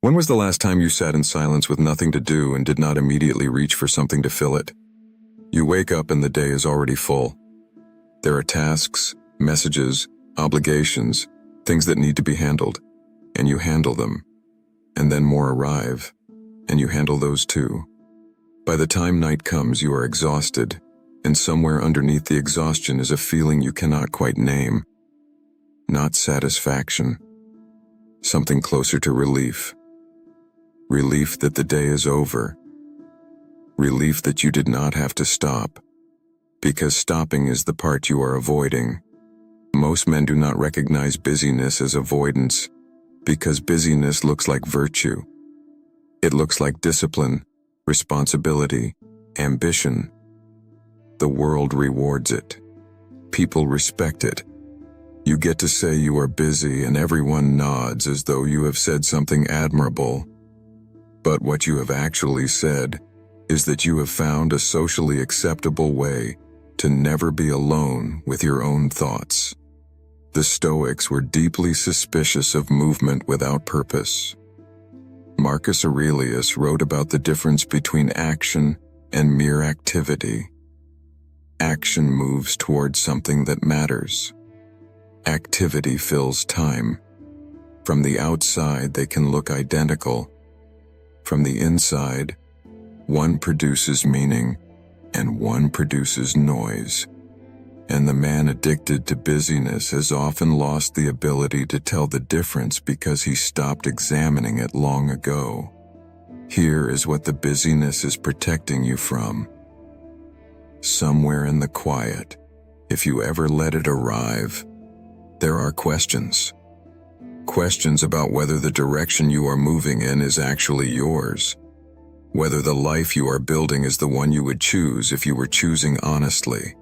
When was the last time you sat in silence with nothing to do and did not immediately reach for something to fill it? You wake up and the day is already full. There are tasks, messages, obligations, things that need to be handled, and you handle them. And then more arrive, and you handle those too. By the time night comes, you are exhausted, and somewhere underneath the exhaustion is a feeling you cannot quite name. Not satisfaction. Something closer to relief. Relief that the day is over. Relief that you did not have to stop. Because stopping is the part you are avoiding. Most men do not recognize busyness as avoidance, because busyness looks like virtue. It looks like discipline, responsibility, ambition. The world rewards it. People respect it. You get to say you are busy and everyone nods as though you have said something admirable. But what you have actually said is that you have found a socially acceptable way to never be alone with your own thoughts. The Stoics were deeply suspicious of movement without purpose. Marcus Aurelius wrote about the difference between action and mere activity. Action moves towards something that matters. Activity fills time. From the outside, they can look identical. From the inside, one produces meaning and one produces noise. And the man addicted to busyness has often lost the ability to tell the difference because he stopped examining it long ago. Here is what the busyness is protecting you from. Somewhere in the quiet, if you ever let it arrive, there are questions. Questions about whether the direction you are moving in is actually yours. Whether the life you are building is the one you would choose if you were choosing honestly.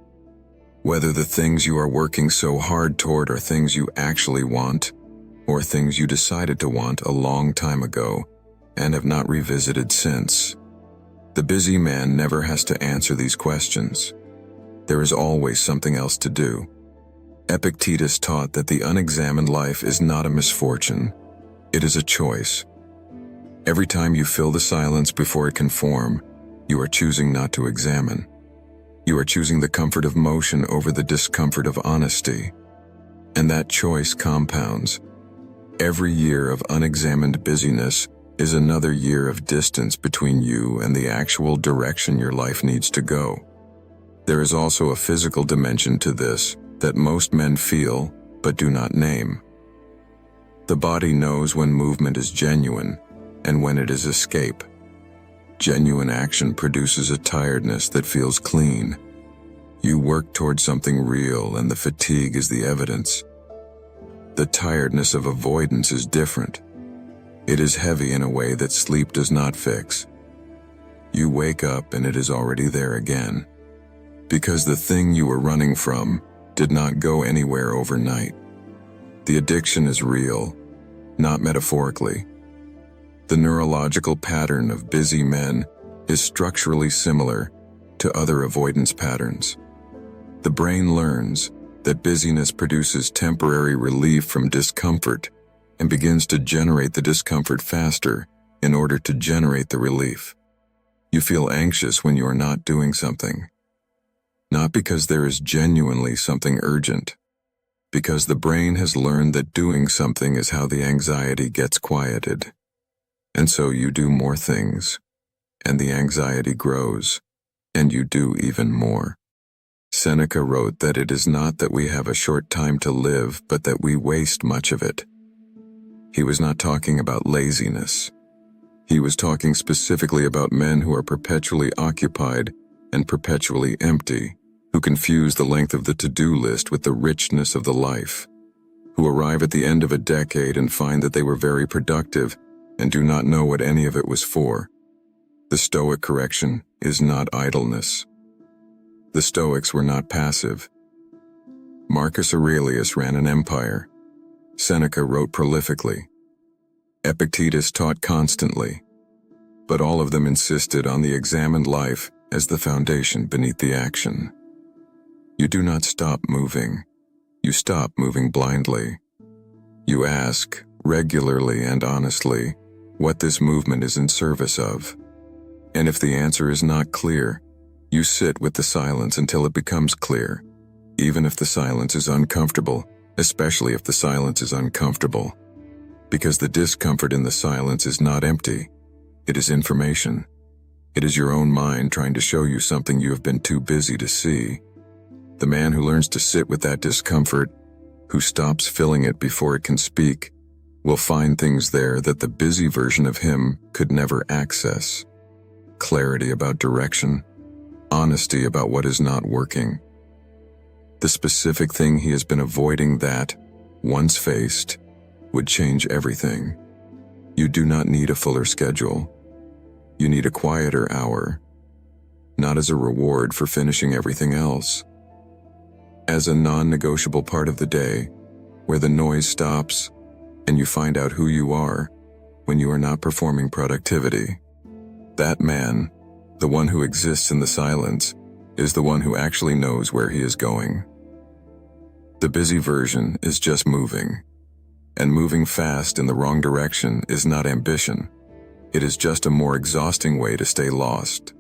Whether the things you are working so hard toward are things you actually want, or things you decided to want a long time ago and have not revisited since. The busy man never has to answer these questions. There is always something else to do. Epictetus taught that the unexamined life is not a misfortune, it is a choice. Every time you fill the silence before it can form, you are choosing not to examine. You are choosing the comfort of motion over the discomfort of honesty. And that choice compounds. Every year of unexamined busyness is another year of distance between you and the actual direction your life needs to go. There is also a physical dimension to this that most men feel but do not name. The body knows when movement is genuine and when it is escape. Genuine action produces a tiredness that feels clean. You work towards something real and the fatigue is the evidence. The tiredness of avoidance is different. It is heavy in a way that sleep does not fix. You wake up and it is already there again. Because the thing you were running from did not go anywhere overnight. The addiction is real, not metaphorically. The neurological pattern of busy men is structurally similar to other avoidance patterns. The brain learns that busyness produces temporary relief from discomfort and begins to generate the discomfort faster in order to generate the relief. You feel anxious when you are not doing something. Not because there is genuinely something urgent, because the brain has learned that doing something is how the anxiety gets quieted. And so you do more things, and the anxiety grows, and you do even more. Seneca wrote that it is not that we have a short time to live, but that we waste much of it. He was not talking about laziness. He was talking specifically about men who are perpetually occupied and perpetually empty, who confuse the length of the to-do list with the richness of the life, who arrive at the end of a decade and find that they were very productive and do not know what any of it was for. The Stoic correction is not idleness. The Stoics were not passive. Marcus Aurelius ran an empire. Seneca wrote prolifically. Epictetus taught constantly. But all of them insisted on the examined life as the foundation beneath the action. You do not stop moving. You stop moving blindly. You ask, regularly and honestly, what this movement is in service of. And if the answer is not clear, you sit with the silence until it becomes clear, even if the silence is uncomfortable, especially if the silence is uncomfortable. Because the discomfort in the silence is not empty, it is information. It is your own mind trying to show you something you have been too busy to see. The man who learns to sit with that discomfort, who stops filling it before it can speak, will find things there that the busy version of him could never access. Clarity about direction, honesty about what is not working. The specific thing he has been avoiding that, once faced, would change everything. You do not need a fuller schedule. You need a quieter hour, not as a reward for finishing everything else. As a non-negotiable part of the day, where the noise stops and you find out who you are when you are not performing productivity. That man, the one who exists in the silence, is the one who actually knows where he is going. The busy version is just moving, and moving fast in the wrong direction is not ambition. It is just a more exhausting way to stay lost.